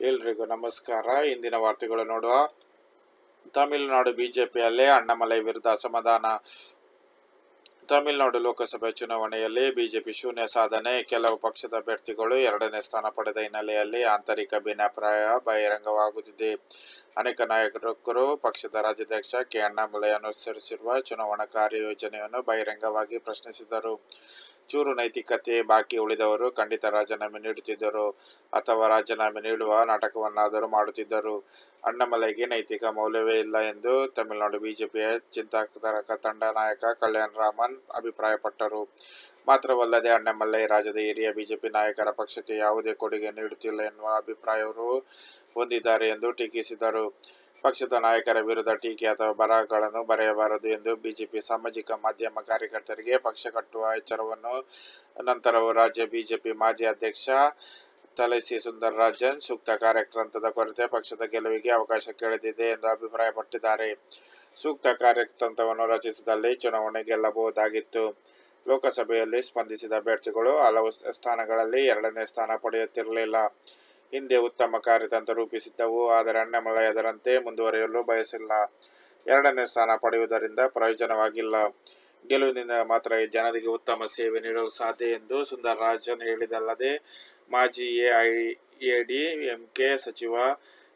ಎಲ್ರಿಗೂ ನಮಸ್ಕಾರ. ಇಂದಿನ ವಾರ್ತೆಗಳು ನೋಡುವ. ತಮಿಳುನಾಡು ಬಿಜೆಪಿಯಲ್ಲಿ ಅಣ್ಣಾಮಲೈ ವಿರುದ್ಧ ಅಸಮಾಧಾನ. ತಮಿಳುನಾಡು ಲೋಕಸಭೆ ಚುನಾವಣೆಯಲ್ಲಿ ಬಿಜೆಪಿ ಶೂನ್ಯ ಸಾಧನೆ. ಕೆಲವು ಪಕ್ಷದ ಅಭ್ಯರ್ಥಿಗಳು ಎರಡನೇ ಸ್ಥಾನ ಪಡೆದ ಹಿನ್ನೆಲೆಯಲ್ಲಿ ಆಂತರಿಕ ಭಿನ್ನಾಭಿಪ್ರಾಯ ಬಹಿರಂಗವಾಗುತ್ತಿದೆ. ಅನೇಕ ನಾಯಕರು ಪಕ್ಷದ ರಾಜ್ಯಾಧ್ಯಕ್ಷ ಕೆ. ಅಣ್ಣಾಮಲೈ ಅನುಸರಿಸಿರುವ ಚುನಾವಣಾ ಕಾರ್ಯಯೋಜನೆಯನ್ನು ಬಹಿರಂಗವಾಗಿ ಪ್ರಶ್ನಿಸಿದರು. ಚೂರು ನೈತಿಕತೆ ಬಾಕಿ ಉಳಿದವರು ಖಂಡಿತ ರಾಜೀನಾಮೆ ನೀಡುತ್ತಿದ್ದರು ಅಥವಾ ರಾಜೀನಾಮೆ ನೀಡುವ ನಾಟಕವನ್ನಾದರೂ ಮಾಡುತ್ತಿದ್ದರು. ಅಣ್ಣಾಮಲೈಗೆ ನೈತಿಕ ಮೌಲ್ಯವೇ ಇಲ್ಲ ಎಂದು ತಮಿಳುನಾಡು ಬಿಜೆಪಿಯ ಚಿಂತಕ ತಂಡ ನಾಯಕ ಕಲ್ಯಾಣ್ ರಾಮನ್ ಅಭಿಪ್ರಾಯಪಟ್ಟರು. ಮಾತ್ರವಲ್ಲದೆ ಅಣ್ಣಾಮಲೈ ರಾಜ್ಯದ ಹಿರಿಯ ಬಿಜೆಪಿ ನಾಯಕರ ಪಕ್ಷಕ್ಕೆ ಯಾವುದೇ ಕೊಡುಗೆ ನೀಡುತ್ತಿಲ್ಲ ಎನ್ನುವ ಅಭಿಪ್ರಾಯವೂ ಹೊಂದಿದ್ದಾರೆ ಎಂದು ಟೀಕಿಸಿದರು. ಪಕ್ಷದ ನಾಯಕರ ವಿರುದ್ಧ ಟೀಕೆ ಅಥವಾ ಬರಹಗಳನ್ನು ಬರೆಯಬಾರದು ಎಂದು ಬಿಜೆಪಿ ಸಾಮಾಜಿಕ ಮಾಧ್ಯಮ ಕಾರ್ಯಕರ್ತರಿಗೆ ಪಕ್ಷ ಕಟ್ಟುವ ಎಚ್ಚರವನ್ನು ನಂತರವೂ ರಾಜ್ಯ ಬಿಜೆಪಿ ಮಾಜಿ ಅಧ್ಯಕ್ಷ ತಲಸಿ ಸುಂದರರಾಜನ್ ಸೂಕ್ತ ಕಾರ್ಯತಂತ್ರದ ಕೊರತೆ ಪಕ್ಷದ ಗೆಲುವಿಗೆ ಅವಕಾಶ ಕಳೆದಿದೆ ಎಂದು ಅಭಿಪ್ರಾಯಪಟ್ಟಿದ್ದಾರೆ. ಸೂಕ್ತ ಕಾರ್ಯತಂತ್ರವನ್ನು ರಚಿಸಿದಲ್ಲಿ ಚುನಾವಣೆ ಗೆಲ್ಲಬಹುದಾಗಿತ್ತು. ಲೋಕಸಭೆಯಲ್ಲಿ ಸ್ಪರ್ಧಿಸಿದ ಅಭ್ಯರ್ಥಿಗಳು ಹಲವು ಸ್ಥಾನಗಳಲ್ಲಿ ಎರಡನೇ ಸ್ಥಾನ ಪಡೆಯುತ್ತಿರಲಿಲ್ಲ. ಹಿಂದೆ ಉತ್ತಮ ಕಾರ್ಯತಂತ್ರ ರೂಪಿಸಿದ್ದವು. ಆದರೆ ಅಣ್ಣಾಮಲೈ ಅದರಂತೆ ಮುಂದುವರಿಯಲು ಬಯಸಿಲ್ಲ. ಎರಡನೇ ಸ್ಥಾನ ಪಡೆಯುವುದರಿಂದ ಪ್ರಯೋಜನವಾಗಿಲ್ಲ. ಗೆಲುವಿನಿಂದ ಮಾತ್ರ ಜನರಿಗೆ ಉತ್ತಮ ಸೇವೆ ನೀಡಲು ಸಾಧ್ಯ ಎಂದು ಸುಂದರರಾಜನ್ ಹೇಳಿದಲ್ಲದೆ ಮಾಜಿ ಎಐಎಡಿಎಂಕೆ ಸಚಿವ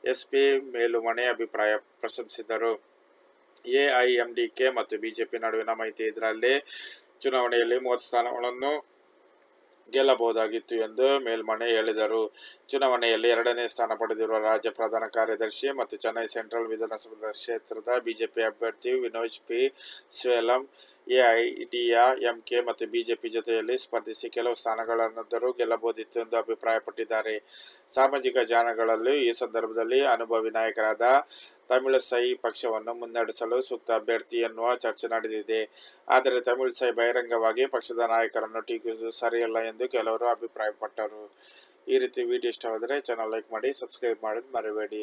ಎಸ್. ಪಿ. ಮೇಲುಮನೆ ಅಭಿಪ್ರಾಯ ಪ್ರಶಂಸಿಸಿದರು. ಎಐಎಂಡಿಕೆ ಮತ್ತು ಬಿಜೆಪಿ ನಡುವಿನ ಮೈತ್ರಿ ಇದರಲ್ಲಿ ಚುನಾವಣೆಯಲ್ಲಿ 30 ಸ್ಥಾನಗಳನ್ನು ಗೆಲ್ಲಬಹುದಾಗಿತ್ತು ಎಂದು ಮೇಲ್ಮನೆ ಹೇಳಿದರು. ಚುನಾವಣೆಯಲ್ಲಿ ಎರಡನೇ ಸ್ಥಾನ ಪಡೆದಿರುವ ರಾಜ್ಯ ಪ್ರಧಾನ ಕಾರ್ಯದರ್ಶಿ ಮತ್ತು ಚೆನ್ನೈ ಸೆಂಟ್ರಲ್ ವಿಧಾನಸಭಾ ಕ್ಷೇತ್ರದ ಬಿಜೆಪಿ ಅಭ್ಯರ್ಥಿ ವಿನೋಜ್ ಪಿ. ಸೇಲಂ ಎಐಎಡಿಎಂಕೆ ಮತ್ತು ಬಿಜೆಪಿ ಜೊತೆಯಲ್ಲಿ ಸ್ಪರ್ಧಿಸಿ ಕೆಲವು ಸ್ಥಾನಗಳನ್ನಾದರೂ ಗೆಲ್ಲಬಹುದಿತ್ತು ಎಂದು ಅಭಿಪ್ರಾಯಪಟ್ಟಿದ್ದಾರೆ. ಸಾಮಾಜಿಕ ಜಾಲತಾಣಗಳಲ್ಲೂ ಈ ಸಂದರ್ಭದಲ್ಲಿ ಅನುಭವಿ ನಾಯಕರಾದ ತಮಿಳಿಸೈ ಪಕ್ಷವನ್ನು ಮುನ್ನಡೆಸಲು ಸೂಕ್ತ ಅಭ್ಯರ್ಥಿ ಎನ್ನುವ ಚರ್ಚೆ ನಡೆದಿದೆ. ಆದರೆ ತಮಿಳಿಸೈ ಬಹಿರಂಗವಾಗಿ ಪಕ್ಷದ ನಾಯಕರನ್ನು ಟೀಕಿಸುವುದು ಸರಿಯಲ್ಲ ಎಂದು ಕೆಲವರು ಅಭಿಪ್ರಾಯಪಟ್ಟರು. ಈ ರೀತಿ ವಿಡಿಯೋ ಇಷ್ಟವಾದರೆ ಚಾನಲ್ ಲೈಕ್ ಮಾಡಿ, ಸಬ್ಸ್ಕ್ರೈಬ್ ಮಾಡೋದು ಮರಿಬೇಡಿ.